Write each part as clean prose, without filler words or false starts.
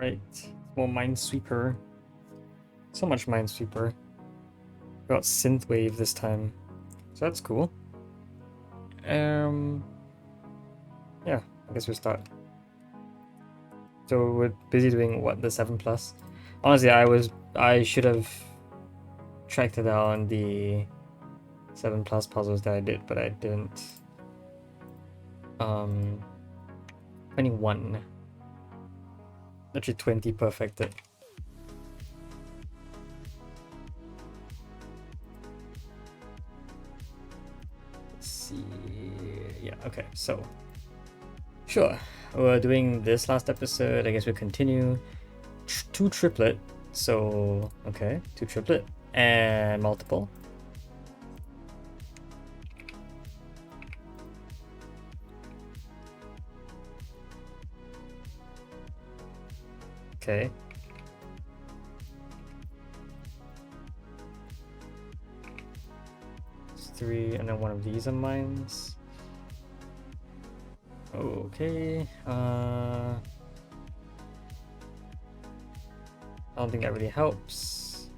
Right. More minesweeper. So much minesweeper. Got synthwave this time. So that's cool. Yeah, I guess we'll start. So we're busy doing what, the 7 plus? Honestly, I should have tracked it down the 7 plus puzzles that I did, but I didn't. 21. Actually 20 perfected. Let's see. Yeah, okay, so sure. We're doing this last episode. I guess we'll continue. 2 triplet. So, okay, 2 triplet and multiple. Okay. It's 3, and then one of these are mines. Okay. I don't think that really helps.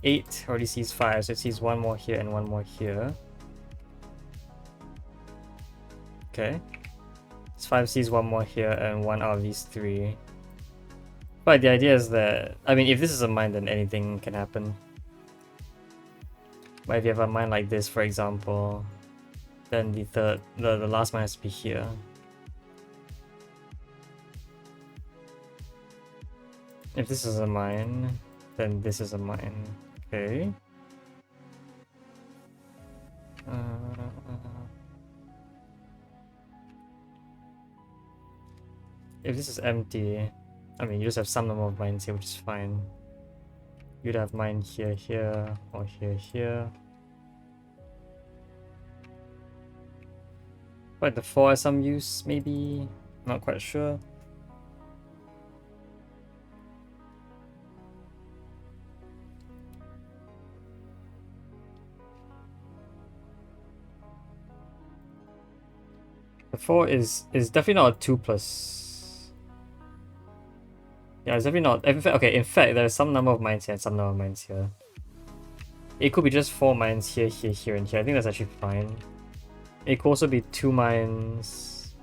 8 already sees 5, so it sees 1 more here and 1 more here. Okay. This 5 sees 1 more here and 1 out of these 3. But the idea is that, I mean, if this is a mine, then anything can happen. But if you have a mine like this, for example, then the last mine has to be here. If this is a mine, then this is a mine. Okay. If this is empty, I mean, you just have some number of mines here, which is fine. You'd have mine here, here, or here, here. But the 4 has some use, maybe? Not quite sure. The 4 is definitely not a 2 plus. Yeah, it's definitely not. In fact, there's some number of mines here and some number of mines here. It could be just 4 mines here, here, here, and here. I think that's actually fine. It could also be 2 mines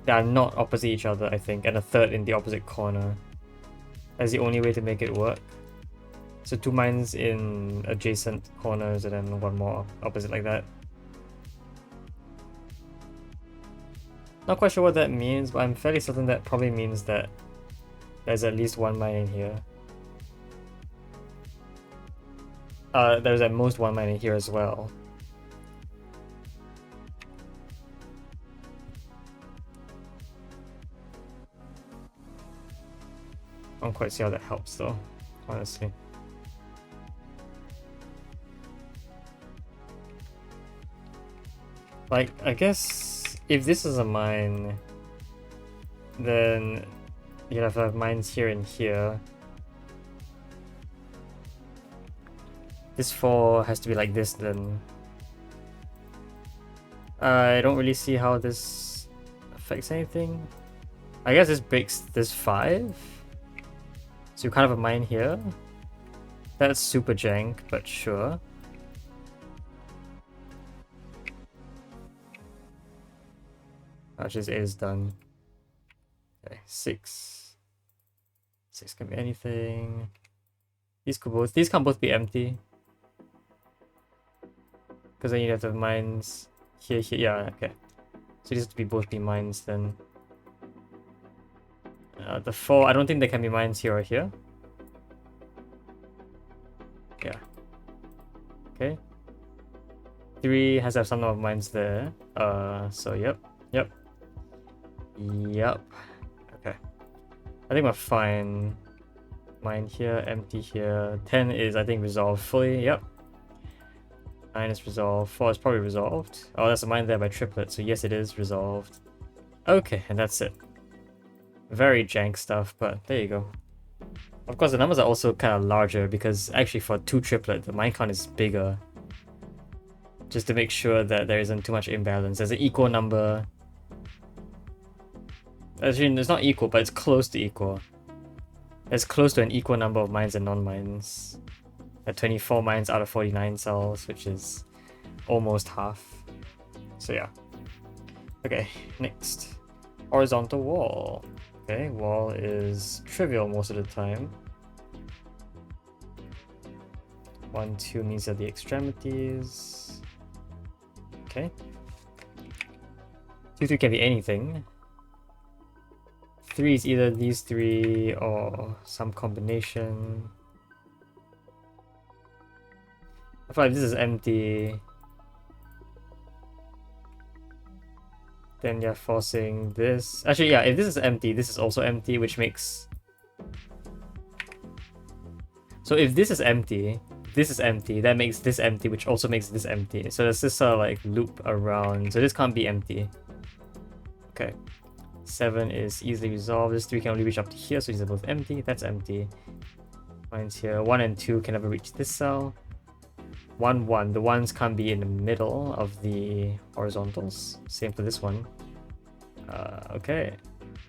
that are not opposite each other, I think, and a third in the opposite corner. That's the only way to make it work. So 2 mines in adjacent corners and then 1 more opposite like that. Not quite sure what that means, but I'm fairly certain that probably means that there's at least 1 mine in here. There's at most 1 mine in here as well. I don't quite see how that helps though, honestly. Like, I guess if this is a mine, then you'd have to have mines here and here. This 4 has to be like this then. I don't really see how this affects anything. I guess this breaks this 5. So you kind of have a mine here. That's super jank, but sure. Actually, 8 is done. Okay, 6. 6 can be anything. These can't both be empty. Because then you have to have mines here, here, yeah, okay. So these have to both be mines then. The 4, I don't think there can be mines here or here. Yeah. Okay. 3 has to have some number of mines there. So yep. Okay. I think we're fine. Mine here, empty here. 10 is, I think, resolved fully. Yep. 9 is resolved. 4 is probably resolved. Oh, that's a mine there by triplet. So yes, it is resolved. Okay, and that's it. Very jank stuff, but there you go. Of course, the numbers are also kind of larger because actually for 2 triplet, the mine count is bigger. Just to make sure that there isn't too much imbalance. There's an equal number. Actually, it's not equal, but it's close to equal. There's close to an equal number of mines and non-mines. At 24 mines out of 49 cells, which is almost half. So yeah. Okay, next. Horizontal wall. Okay, wall is trivial most of the time. 1, 2 means at the extremities. Okay. 2, 3 can be anything. 3 is either these 3 or some combination. I feel like this is empty. Then you're forcing this. Actually, yeah, if this is empty, this is also empty, which makes... So if this is empty, that makes this empty, which also makes this empty. So there's this sort of like loop around. So this can't be empty. Okay. 7 is easily resolved. This 3 can only reach up to here, so these are both empty. That's empty. Mine's here. 1 and 2 can never reach this cell. 1, 1. The 1s can't be in the middle of the horizontals. Same for this one. Okay.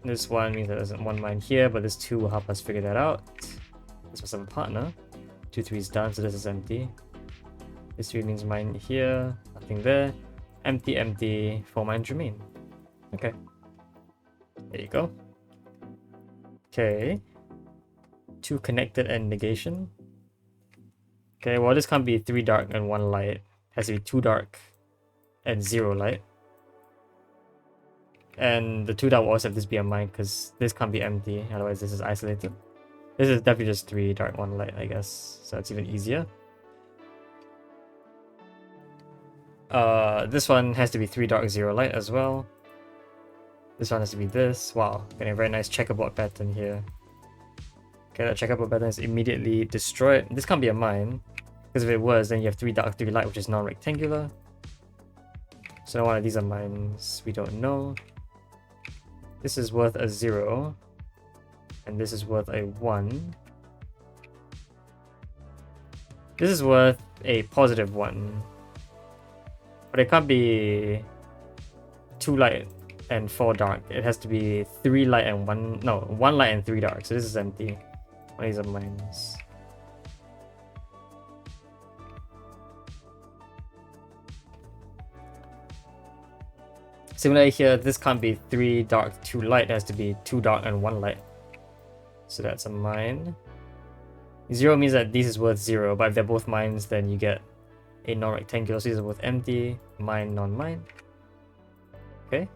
This one means that there's 1 mine here, but this 2 will help us figure that out. This must have a partner. 2, 3 is done, so this is empty. This 3 means mine here. Nothing there. Empty, empty. 4 mines remain. Okay. There you go. Okay. 2 connected and negation. Okay, well this can't be 3 dark and 1 light. It has to be 2 dark and 0 light. And the 2 dark will also have this be a mine because this can't be empty, otherwise this is isolated. This is definitely just 3 dark, 1 light, I guess. So it's even easier. This one has to be 3 dark, 0 light as well. This one has to be this. Wow, getting a very nice checkerboard pattern here. Okay, that checkerboard pattern is immediately destroyed. This can't be a mine, because if it was, then you have 3 dark, 3 light, which is non-rectangular. So now one of these are mines, we don't know. This is worth a 0, and this is worth a 1. This is worth a positive 1. But it can't be 2 light and 4 dark. It has to be 3 light and 1... No, 1 light and 3 dark. So this is empty. One of these are mines. Similarly here, this can't be 3 dark, 2 light. It has to be 2 dark and 1 light. So that's a mine. 0 means that this is worth 0, but if they're both mines, then you get a non-rectangular. So these are both empty. Mine, non-mine. Okay.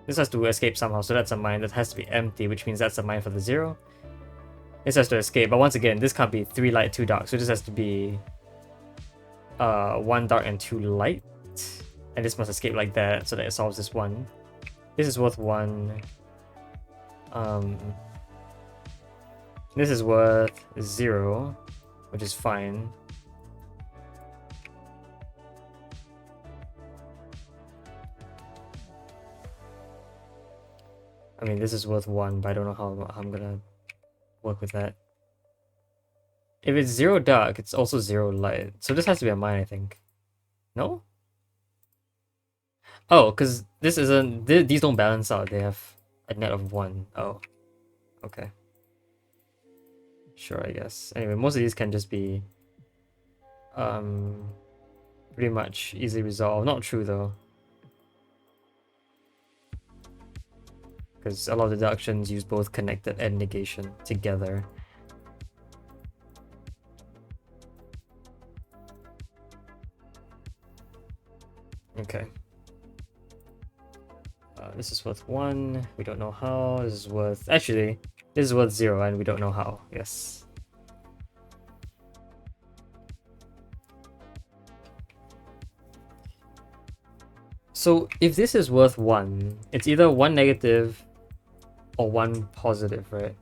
This has to escape somehow, so that's a mine. That has to be empty, which means that's a mine for the 0. This has to escape, but once again, this can't be 3 light, 2 dark, so this has to be 1 dark and 2 light. And this must escape like that, so that it solves this one. This is worth 1. This is worth 0, which is fine. I mean, this is worth 1, but I don't know how I'm gonna work with that. If it's 0 dark, it's also 0 light. So this has to be a mine, I think. No? Oh, because this isn't... These don't balance out. They have a net of 1. Oh. Okay. Sure, I guess. Anyway, most of these can just be... pretty much easily resolved. Not true, though. Because a lot of deductions use both connected and negation together. Okay. This is worth 1. We don't know how. This is worth... Actually, this is worth 0 and we don't know how. Yes. So if this is worth 1, it's either 1 negative or 1 positive, right?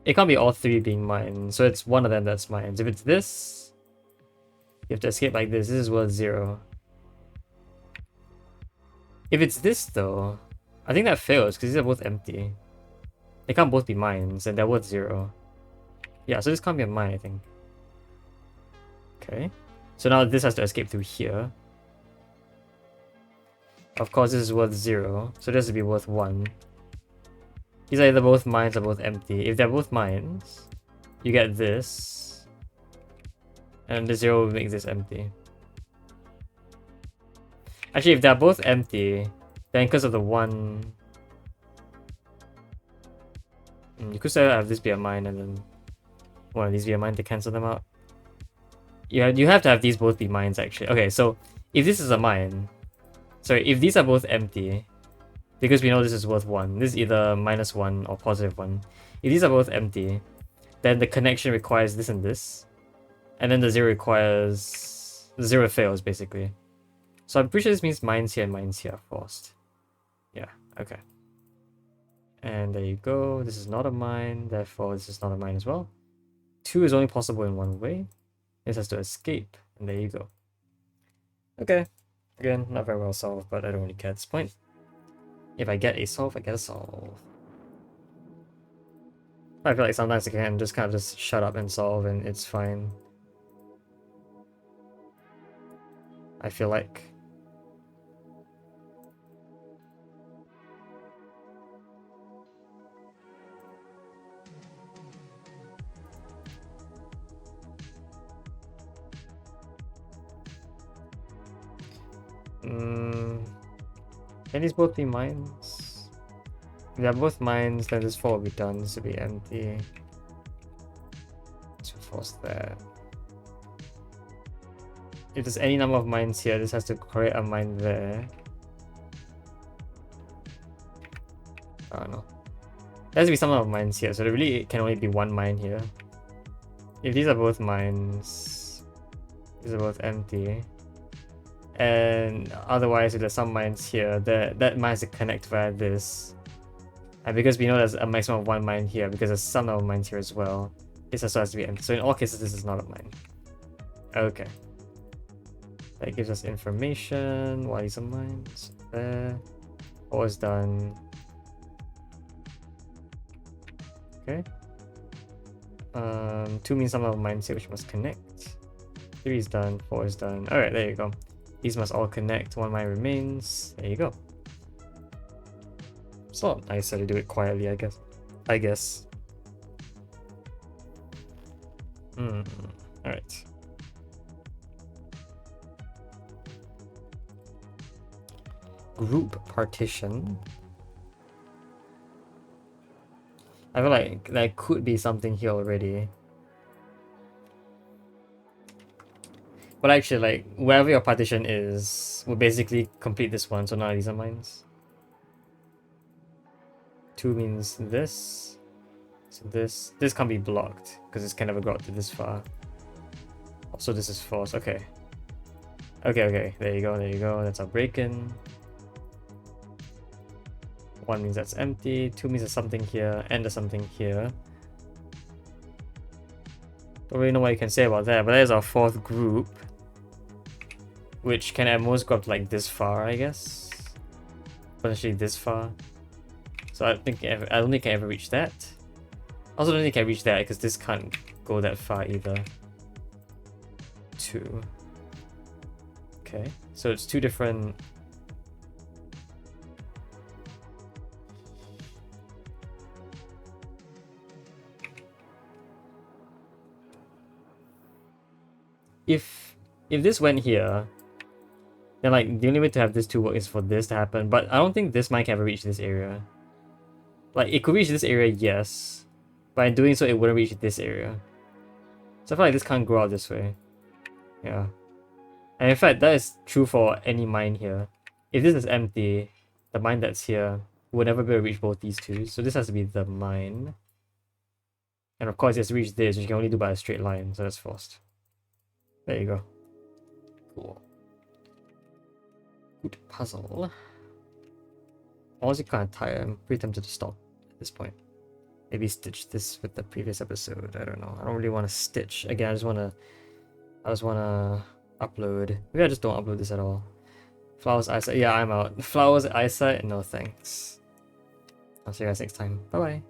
It can't be all 3 being mine, so it's one of them that's mine. If it's this, you have to escape like this. This is worth 0. If it's this though, I think that fails because these are both empty. They can't both be mines and they're worth 0. Yeah, so this can't be a mine, I think. Okay. So now this has to escape through here. Of course, this is worth 0, so this would be worth 1. These are either both mines or both empty. If they're both mines, you get this, and the 0 will make this empty. Actually, if they're both empty, then because of the 1... you could still have this be a mine and then one of these be a mine to cancel them out. Yeah, you have to have these both be mines actually. Okay, so if this is a mine, sorry, if these are both empty, because we know this is worth 1, this is either -1 or +1. If these are both empty, then the connection requires this and this, and then the 0 requires... the 0 fails basically. So I'm pretty sure this means mines here and mines here are forced. Yeah, okay. And there you go, this is not a mine, therefore this is not a mine as well. 2 is only possible in one way. This has to escape, and there you go. Okay, again, not very well solved, but I don't really care at this point. If I get a solve, I get a solve. I feel like sometimes I can just kind of just shut up and solve and it's fine. I feel like. Can these both be mines? If they're both mines, then this 4 will be done. This will be empty. So force that. If there's any number of mines here, this has to create a mine there. I don't know. There has to be some number of mines here, so there really can only be one mine here. If these are both mines, these are both empty. And otherwise, if there's some mines here, that mine has to connect via this. And because we know there's a maximum of 1 mine here, because there's some number of mines here as well, this also has to be empty. So in all cases, this is not a mine. Okay. That gives us information. Why these are mines? There. All is done. Okay. 2 means some number of mines here which must connect. 3 is done. 4 is done. Alright, there you go. These must all connect. 1 mine remains. There you go. It's a lot nicer to do it quietly, I guess. Alright. Group partition. I feel like there could be something here already. But actually, like, wherever your partition is, will basically complete this one, so now these are mines. 2 means this. So this can't be blocked, because this can never go out to this far. Also, this is force. Okay. Okay, there you go, that's our break-in. 1 means that's empty, 2 means there's something here, and there's something here. Don't really know what you can say about that, but there's our 4th group. Which can at most go up to like this far, I guess. Potentially this far. So I don't think I can ever reach that. Also don't think I can reach that because this can't go that far either. 2. Okay, so it's 2 different... If this went here, then like the only way to have this 2 work is for this to happen, but I don't think this mine can ever reach this area. Like it could reach this area, yes, but in doing so it wouldn't reach this area. So I feel like this can't grow out this way. Yeah. And in fact that is true for any mine here. If this is empty, the mine that's here would never be able to reach both these 2. So this has to be the mine. And of course it has to reach this, which you can only do by a straight line, so that's forced. There you go. Cool. Good puzzle. Honestly kind of tired. I'm pretty tempted to stop at this point. Maybe stitch this with the previous episode. I don't know. I don't really want to stitch. Again, I just want to upload. Maybe I just don't upload this at all. Flowers eyesight. Yeah, I'm out. Flowers eyesight. No thanks. I'll see you guys next time. Bye bye.